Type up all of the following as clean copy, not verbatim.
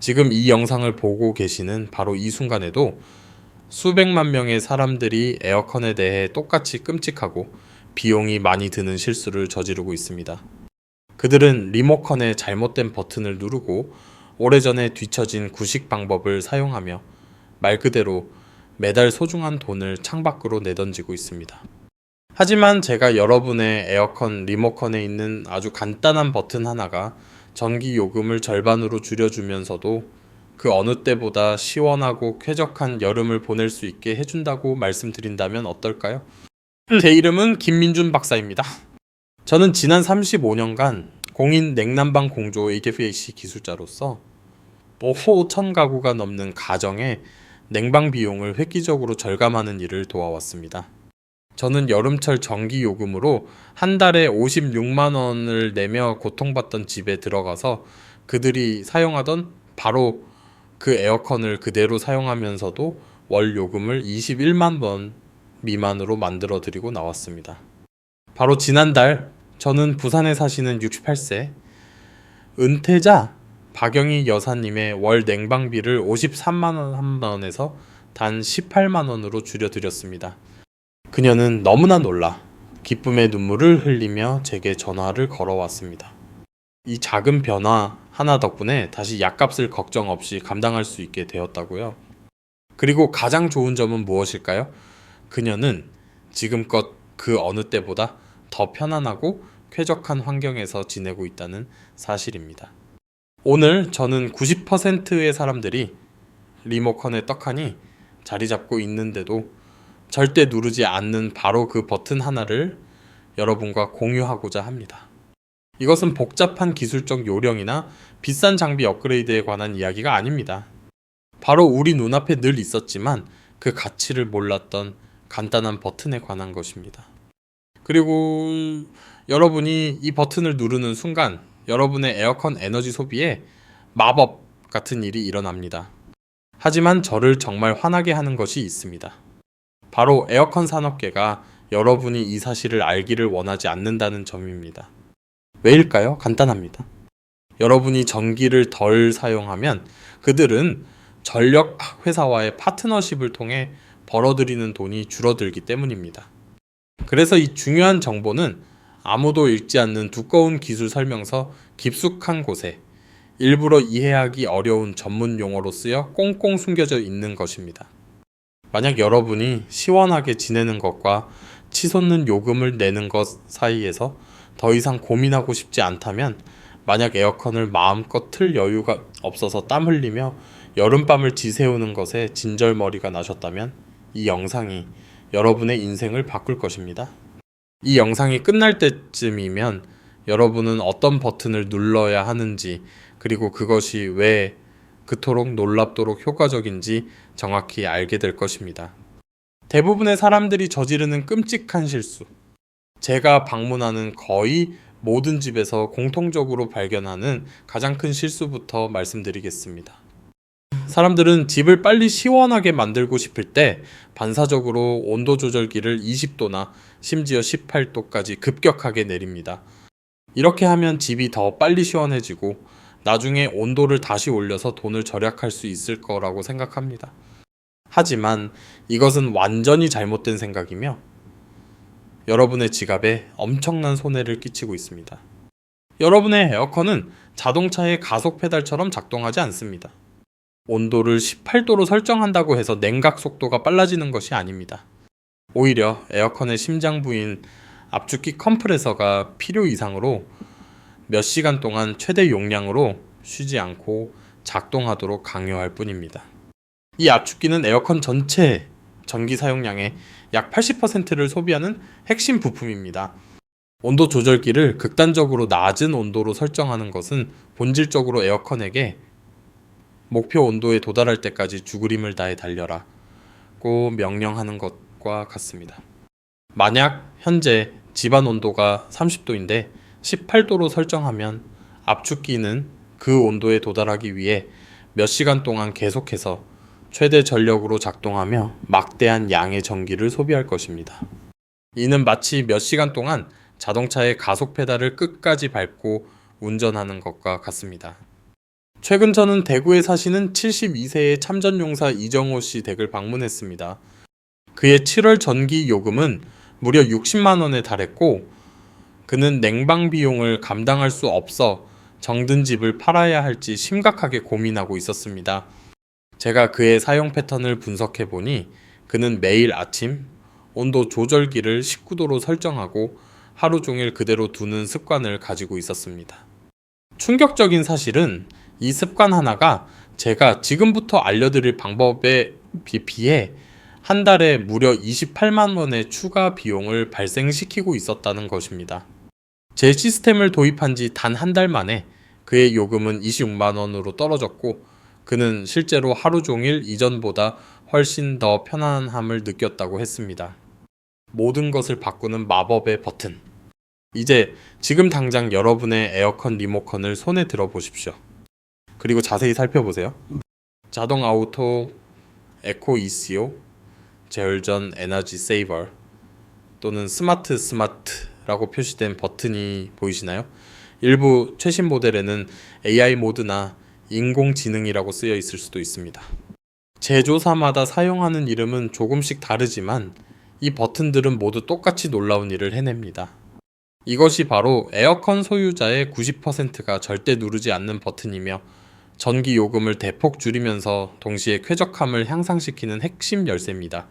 지금 이 영상을 보고 계시는 바로 이 순간에도 수백만 명의 사람들이 에어컨에 대해 똑같이 끔찍하고 비용이 많이 드는 실수를 저지르고 있습니다. 그들은 리모컨의 잘못된 버튼을 누르고 오래전에 뒤처진 구식 방법을 사용하며 말 그대로 매달 소중한 돈을 창밖으로 내던지고 있습니다. 하지만 제가 여러분의 에어컨 리모컨에 있는 아주 간단한 버튼 하나가 전기 요금을 절반으로 줄여주면서도 그 어느 때보다 시원하고 쾌적한 여름을 보낼 수 있게 해준다고 말씀드린다면 어떨까요? 제 이름은 김민준 박사입니다. 저는 지난 35년간 공인 냉난방 공조 HVAC 기술자로서 5천 가구가 넘는 가정의 냉방 비용을 획기적으로 절감하는 일을 도와왔습니다. 저는 여름철 전기 요금으로 한 달에 56만 원을 내며 고통받던 집에 들어가서 그들이 사용하던 바로 그 에어컨을 그대로 사용하면서도 월 요금을 21만 원 미만으로 만들어 드리고 나왔습니다. 바로 지난달 저는 부산에 사시는 68세 은퇴자 박영희 여사님의 월 냉방비를 53만 원에서 단 18만 원으로 줄여드렸습니다. 그녀는 너무나 놀라 기쁨의 눈물을 흘리며 제게 전화를 걸어왔습니다. 이 작은 변화 하나 덕분에 다시 약값을 걱정 없이 감당할 수 있게 되었다고요. 그리고 가장 좋은 점은 무엇일까요? 그녀는 지금껏 그 어느 때보다 더 편안하고 쾌적한 환경에서 지내고 있다는 사실입니다. 오늘 저는 90%의 사람들이 리모컨에 떡하니 자리 잡고 있는데도 절대 누르지 않는 바로 그 버튼 하나를 여러분과 공유하고자 합니다. 이것은 복잡한 기술적 요령이나 비싼 장비 업그레이드에 관한 이야기가 아닙니다. 바로 우리 눈앞에 늘 있었지만 그 가치를 몰랐던 간단한 버튼에 관한 것입니다. 그리고 여러분이 이 버튼을 누르는 순간 여러분의 에어컨 에너지 소비에 마법 같은 일이 일어납니다. 하지만 저를 정말 화나게 하는 것이 있습니다. 바로 에어컨 산업계가 여러분이 이 사실을 알기를 원하지 않는다는 점입니다. 왜일까요? 간단합니다. 여러분이 전기를 덜 사용하면 그들은 전력 회사와의 파트너십을 통해 벌어들이는 돈이 줄어들기 때문입니다. 그래서 이 중요한 정보는 아무도 읽지 않는 두꺼운 기술 설명서 깊숙한 곳에 일부러 이해하기 어려운 전문 용어로 쓰여 꽁꽁 숨겨져 있는 것입니다. 만약 여러분이 시원하게 지내는 것과 치솟는 요금을 내는 것 사이에서 더 이상 고민하고 싶지 않다면, 만약 에어컨을 마음껏 틀 여유가 없어서 땀 흘리며 여름밤을 지새우는 것에 진절머리가 나셨다면 이 영상이 여러분의 인생을 바꿀 것입니다. 이 영상이 끝날 때쯤이면 여러분은 어떤 버튼을 눌러야 하는지, 그리고 그것이 왜 그토록 놀랍도록 효과적인지 정확히 알게 될 것입니다. 대부분의 사람들이 저지르는 끔찍한 실수, 제가 방문하는 거의 모든 집에서 공통적으로 발견하는 가장 큰 실수부터 말씀드리겠습니다. 사람들은 집을 빨리 시원하게 만들고 싶을 때 반사적으로 온도 조절기를 20도나 심지어 18도까지 급격하게 내립니다. 이렇게 하면 집이 더 빨리 시원해지고 나중에 온도를 다시 올려서 돈을 절약할 수 있을 거라고 생각합니다. 하지만 이것은 완전히 잘못된 생각이며 여러분의 지갑에 엄청난 손해를 끼치고 있습니다. 여러분의 에어컨은 자동차의 가속 페달처럼 작동하지 않습니다. 온도를 18도로 설정한다고 해서 냉각 속도가 빨라지는 것이 아닙니다. 오히려 에어컨의 심장 부인 압축기 컴프레서가 필요 이상으로 몇 시간 동안 최대 용량으로 쉬지 않고 작동하도록 강요할 뿐입니다. 이 압축기는 에어컨 전체 전기 사용량의 약 80%를 소비하는 핵심 부품입니다. 온도 조절기를 극단적으로 낮은 온도로 설정하는 것은 본질적으로 에어컨에게 목표 온도에 도달할 때까지 죽으림을 다해 달려라고 명령하는 것과 같습니다. 만약 현재 집안 온도가 30도인데 18도로 설정하면 압축기는 그 온도에 도달하기 위해 몇 시간 동안 계속해서 최대 전력으로 작동하며 막대한 양의 전기를 소비할 것입니다. 이는 마치 몇 시간 동안 자동차의 가속 페달을 끝까지 밟고 운전하는 것과 같습니다. 최근 저는 대구에 사시는 72세의 참전용사 이정호 씨 댁을 방문했습니다. 그의 7월 전기 요금은 무려 60만 원에 달했고 그는 냉방 비용을 감당할 수 없어 정든 집을 팔아야 할지 심각하게 고민하고 있었습니다. 제가 그의 사용 패턴을 분석해 보니 그는 매일 아침 온도 조절기를 19도로 설정하고 하루 종일 그대로 두는 습관을 가지고 있었습니다. 충격적인 사실은 이 습관 하나가 제가 지금부터 알려드릴 방법에 비해 한 달에 무려 28만 원의 추가 비용을 발생시키고 있었다는 것입니다. 제 시스템을 도입한 지 단 한 달 만에 그의 요금은 26만 원으로 떨어졌고 그는 실제로 하루 종일 이전보다 훨씬 더 편안함을 느꼈다고 했습니다. 모든 것을 바꾸는 마법의 버튼. 이제 지금 당장 여러분의 에어컨 리모컨을 손에 들어 보십시오. 그리고 자세히 살펴보세요. 자동 아우토, 에코 ECO, 제열전 에너지 세이버 또는 스마트라고 표시된 버튼이 보이시나요? 일부 최신 모델에는 AI 모드나 인공지능이라고 쓰여 있을 수도 있습니다. 제조사마다 사용하는 이름은 조금씩 다르지만 이 버튼들은 모두 똑같이 놀라운 일을 해냅니다. 이것이 바로 에어컨 소유자의 90%가 절대 누르지 않는 버튼이며 전기 요금을 대폭 줄이면서 동시에 쾌적함을 향상시키는 핵심 열쇠입니다.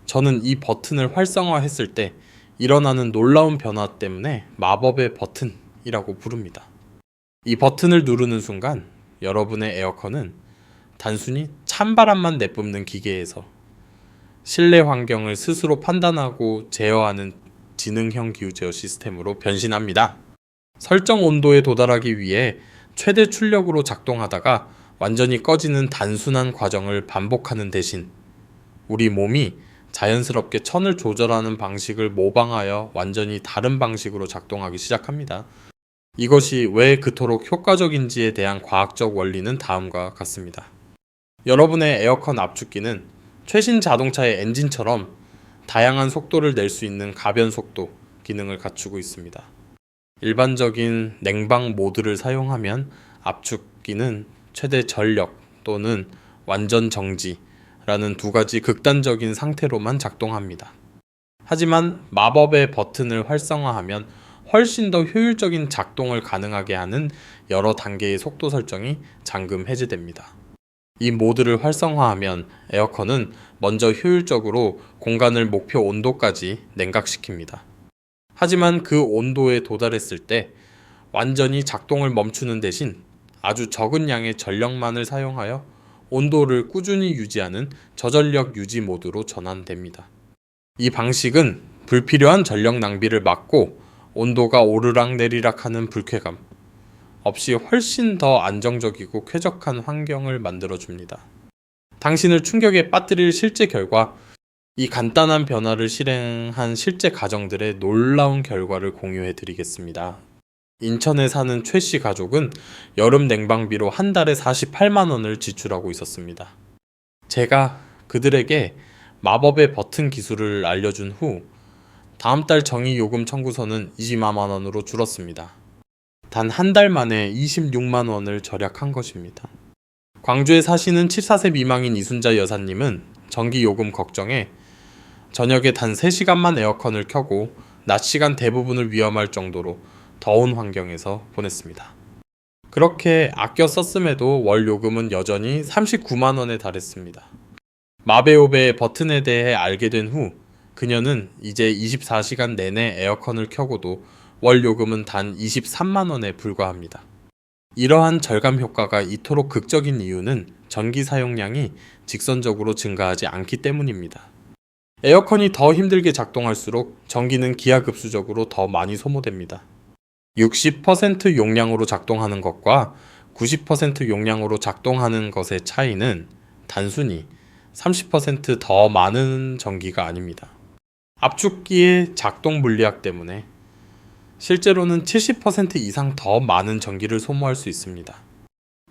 저는 이 버튼을 활성화했을 때 일어나는 놀라운 변화 때문에 마법의 버튼이라고 부릅니다. 이 버튼을 누르는 순간 여러분의 에어컨은 단순히 찬바람만 내뿜는 기계에서 실내 환경을 스스로 판단하고 제어하는 지능형 기후제어 시스템으로 변신합니다. 설정 온도에 도달하기 위해 최대 출력으로 작동하다가 완전히 꺼지는 단순한 과정을 반복하는 대신 우리 몸이 자연스럽게 천을 조절하는 방식을 모방하여 완전히 다른 방식으로 작동하기 시작합니다. 이것이 왜 그토록 효과적인지에 대한 과학적 원리는 다음과 같습니다. 여러분의 에어컨 압축기는 최신 자동차의 엔진처럼 다양한 속도를 낼 수 있는 가변 속도 기능을 갖추고 있습니다. 일반적인 냉방 모드를 사용하면 압축기는 최대 전력 또는 완전 정지라는 두 가지 극단적인 상태로만 작동합니다. 하지만 마법의 버튼을 활성화하면 훨씬 더 효율적인 작동을 가능하게 하는 여러 단계의 속도 설정이 잠금 해제됩니다. 이 모드를 활성화하면 에어컨은 먼저 효율적으로 공간을 목표 온도까지 냉각시킵니다. 하지만 그 온도에 도달했을 때 완전히 작동을 멈추는 대신 아주 적은 양의 전력만을 사용하여 온도를 꾸준히 유지하는 저전력 유지 모드로 전환됩니다. 이 방식은 불필요한 전력 낭비를 막고 온도가 오르락내리락 하는 불쾌감 없이 훨씬 더 안정적이고 쾌적한 환경을 만들어줍니다. 당신을 충격에 빠뜨릴 실제 결과, 이 간단한 변화를 실행한 실제 가정들의 놀라운 결과를 공유해 드리겠습니다. 인천에 사는 최 씨 가족은 여름 냉방비로 한 달에 48만 원을 지출하고 있었습니다. 제가 그들에게 마법의 버튼 기술을 알려준 후 다음 달 정기요금 청구서는 20만 원으로 줄었습니다. 단 한 달 만에 26만 원을 절약한 것입니다. 광주에 사시는 74세 미망인 이순자 여사님은 전기요금 걱정에 저녁에 단 3시간만 에어컨을 켜고 낮 시간 대부분을 위험할 정도로 더운 환경에서 보냈습니다. 그렇게 아껴 썼음에도 월 요금은 여전히 39만 원에 달했습니다. 마베오베의 버튼에 대해 알게 된 후 그녀는 이제 24시간 내내 에어컨을 켜고도 월 요금은 단 23만 원에 불과합니다. 이러한 절감 효과가 이토록 극적인 이유는 전기 사용량이 직선적으로 증가하지 않기 때문입니다. 에어컨이 더 힘들게 작동할수록 전기는 기하급수적으로 더 많이 소모됩니다. 60% 용량으로 작동하는 것과 90% 용량으로 작동하는 것의 차이는 단순히 30% 더 많은 전기가 아닙니다. 압축기의 작동 물리학 때문에 실제로는 70% 이상 더 많은 전기를 소모할 수 있습니다.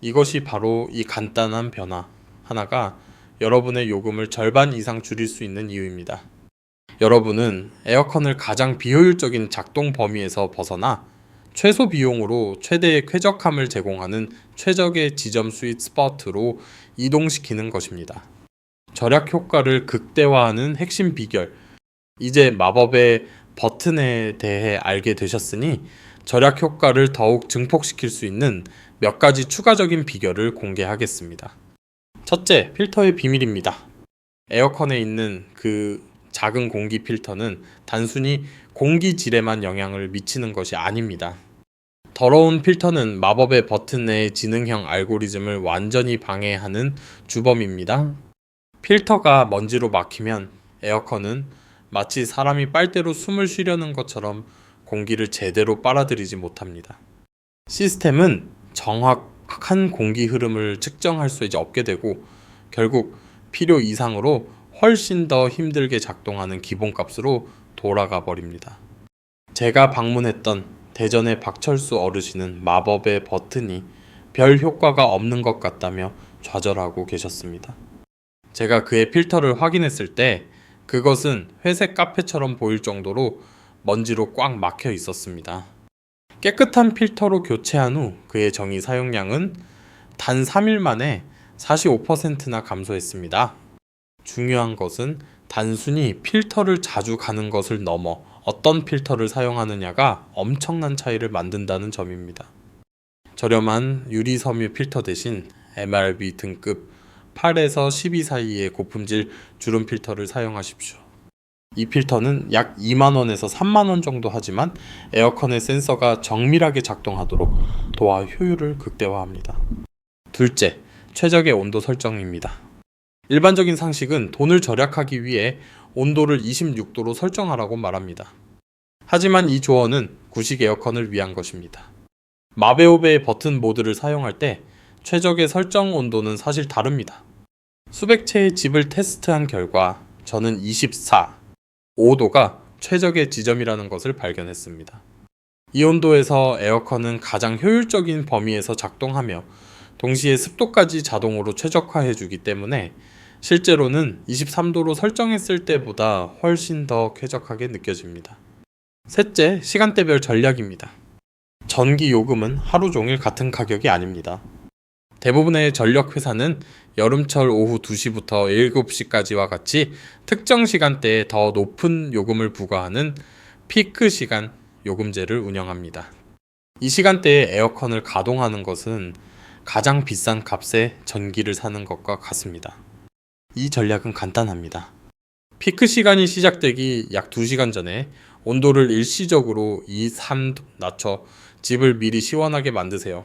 이것이 바로 이 간단한 변화 하나가 여러분의 요금을 절반 이상 줄일 수 있는 이유입니다. 여러분은 에어컨을 가장 비효율적인 작동 범위에서 벗어나 최소 비용으로 최대의 쾌적함을 제공하는 최적의 지점 스윗 스포트로 이동시키는 것입니다. 절약 효과를 극대화하는 핵심 비결. 이제 마법의 버튼에 대해 알게 되셨으니 절약 효과를 더욱 증폭시킬 수 있는 몇 가지 추가적인 비결을 공개하겠습니다. 첫째, 필터의 비밀입니다. 에어컨에 있는 그 작은 공기 필터는 단순히 공기 질에만 영향을 미치는 것이 아닙니다. 더러운 필터는 마법의 버튼 내의 지능형 알고리즘을 완전히 방해하는 주범입니다. 필터가 먼지로 막히면 에어컨은 마치 사람이 빨대로 숨을 쉬려는 것처럼 공기를 제대로 빨아들이지 못합니다. 시스템은 정확한 공기 흐름을 측정할 수 없게 되고 결국 필요 이상으로 훨씬 더 힘들게 작동하는 기본값으로 돌아가 버립니다. 제가 방문했던 대전의 박철수 어르신은 마법의 버튼이 별 효과가 없는 것 같다며 좌절하고 계셨습니다. 제가 그의 필터를 확인했을 때 그것은 회색 카페처럼 보일 정도로 먼지로 꽉 막혀 있었습니다. 깨끗한 필터로 교체한 후 그의 정기 사용량은 단 3일 만에 45%나 감소했습니다. 중요한 것은 단순히 필터를 자주 가는 것을 넘어 어떤 필터를 사용하느냐가 엄청난 차이를 만든다는 점입니다. 저렴한 유리 섬유 필터 대신 MRB 등급 8에서 12 사이의 고품질 주름 필터를 사용하십시오. 이 필터는 약 2만원에서 3만원 정도 하지만 에어컨의 센서가 정밀하게 작동하도록 도와 효율을 극대화합니다. 둘째, 최적의 온도 설정입니다. 일반적인 상식은 돈을 절약하기 위해 온도를 26도로 설정하라고 말합니다. 하지만 이 조언은 구식 에어컨을 위한 것입니다. 마베오베의 버튼 모드를 사용할 때 최적의 설정 온도는 사실 다릅니다. 수백 채의 집을 테스트한 결과 저는 24, 5도가 최적의 지점이라는 것을 발견했습니다. 이 온도에서 에어컨은 가장 효율적인 범위에서 작동하며 동시에 습도까지 자동으로 최적화해주기 때문에 실제로는 23도로 설정했을 때보다 훨씬 더 쾌적하게 느껴집니다. 셋째, 시간대별 전략입니다. 전기 요금은 하루 종일 같은 가격이 아닙니다. 대부분의 전력 회사는 여름철 오후 2시부터 7시까지와 같이 특정 시간대에 더 높은 요금을 부과하는 피크 시간 요금제를 운영합니다. 이 시간대에 에어컨을 가동하는 것은 가장 비싼 값에 전기를 사는 것과 같습니다. 이 전략은 간단합니다. 피크 시간이 시작되기 약 2시간 전에 온도를 일시적으로 2, 3도 낮춰 집을 미리 시원하게 만드세요.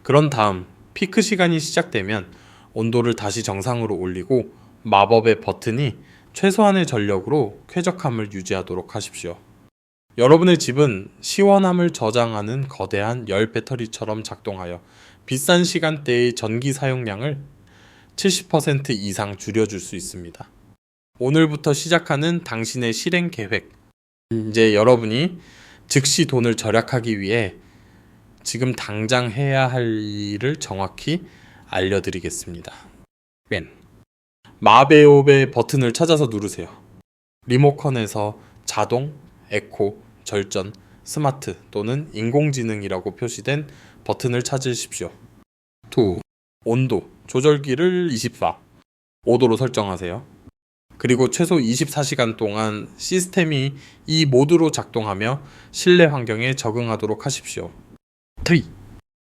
그런 다음 피크 시간이 시작되면 온도를 다시 정상으로 올리고 마법의 버튼이 최소한의 전력으로 쾌적함을 유지하도록 하십시오. 여러분의 집은 시원함을 저장하는 거대한 열 배터리처럼 작동하여 비싼 시간대의 전기 사용량을 70% 이상 줄여줄 수 있습니다. 오늘부터 시작하는 당신의 실행 계획. 이제 여러분이 즉시 돈을 절약하기 위해 지금 당장 해야 할 일을 정확히 알려드리겠습니다. 마베오베 버튼을 찾아서 누르세요. 리모컨에서 자동, 에코, 절전, 스마트 또는 인공지능이라고 표시된 버튼을 찾으십시오. 2. 온도 조절기를 24, 5도로 설정하세요. 그리고 최소 24시간 동안 시스템이 이 모드로 작동하며 실내 환경에 적응하도록 하십시오. 3.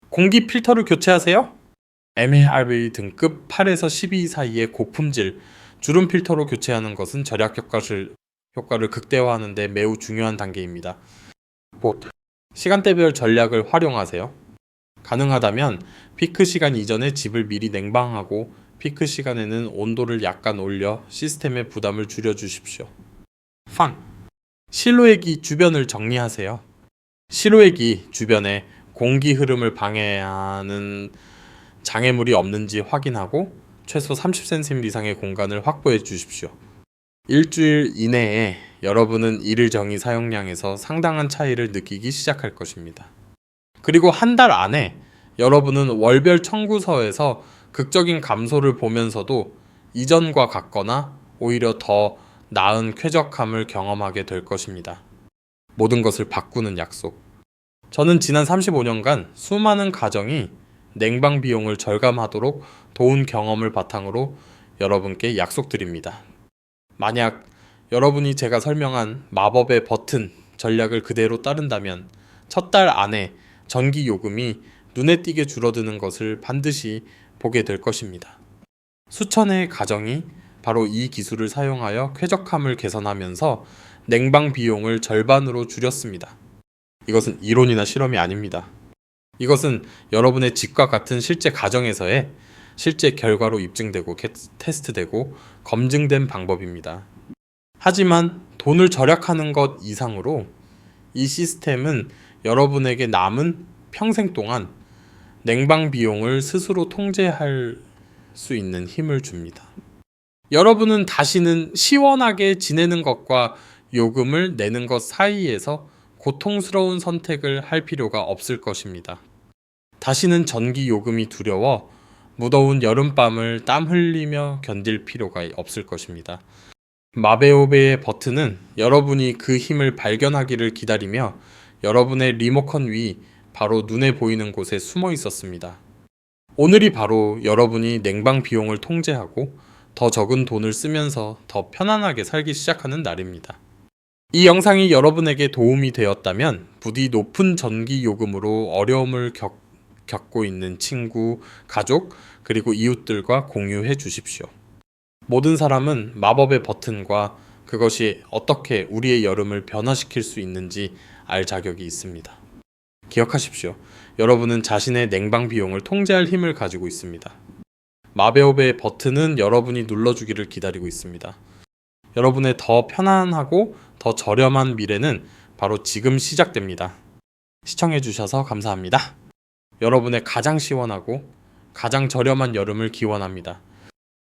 공기 필터를 교체하세요. MRB 등급 8에서 12 사이의 고품질 주름 필터로 교체하는 것은 절약 효과를 극대화하는 데 매우 중요한 단계입니다. 4. 시간대별 전략을 활용하세요. 가능하다면 피크 시간 이전에 집을 미리 냉방하고 피크 시간에는 온도를 약간 올려 시스템의 부담을 줄여주십시오. 5. 실외기 주변을 정리하세요. 실외기 주변에 공기 흐름을 방해하는 장애물이 없는지 확인하고 최소 30cm 이상의 공간을 확보해 주십시오. 일주일 이내에 여러분은 일일 정의 사용량에서 상당한 차이를 느끼기 시작할 것입니다. 그리고 한 달 안에 여러분은 월별 청구서에서 극적인 감소를 보면서도 이전과 같거나 오히려 더 나은 쾌적함을 경험하게 될 것입니다. 모든 것을 바꾸는 약속. 저는 지난 35년간 수많은 가정이 냉방 비용을 절감하도록 도운 경험을 바탕으로 여러분께 약속드립니다. 만약 여러분이 제가 설명한 마법의 버튼 전략을 그대로 따른다면 첫 달 안에 전기 요금이 눈에 띄게 줄어드는 것을 반드시 보게 될 것입니다. 수천의 가정이 바로 이 기술을 사용하여 쾌적함을 개선하면서 냉방 비용을 절반으로 줄였습니다. 이것은 이론이나 실험이 아닙니다. 이것은 여러분의 집과 같은 실제 가정에서의 실제 결과로 입증되고 테스트되고 검증된 방법입니다. 하지만 돈을 절약하는 것 이상으로 이 시스템은 여러분에게 남은 평생 동안 냉방 비용을 스스로 통제할 수 있는 힘을 줍니다. 여러분은 다시는 시원하게 지내는 것과 요금을 내는 것 사이에서 고통스러운 선택을 할 필요가 없을 것입니다. 다시는 전기 요금이 두려워 무더운 여름밤을 땀 흘리며 견딜 필요가 없을 것입니다. 마베오베의 버튼은 여러분이 그 힘을 발견하기를 기다리며 여러분의 리모컨 위 바로 눈에 보이는 곳에 숨어 있었습니다. 오늘이 바로 여러분이 냉방 비용을 통제하고 더 적은 돈을 쓰면서 더 편안하게 살기 시작하는 날입니다. 이 영상이 여러분에게 도움이 되었다면 부디 높은 전기 요금으로 어려움을 겪고 있는 친구, 가족, 그리고 이웃들과 공유해 주십시오. 모든 사람은 마법의 버튼과 그것이 어떻게 우리의 여름을 변화시킬 수 있는지 알 자격이 있습니다. 기억하십시오. 여러분은 자신의 냉방 비용을 통제할 힘을 가지고 있습니다. 마베오베의 버튼은 여러분이 눌러주기를 기다리고 있습니다. 여러분의 더 편안하고 더 저렴한 미래는 바로 지금 시작됩니다. 시청해주셔서 감사합니다. 여러분의 가장 시원하고 가장 저렴한 여름을 기원합니다.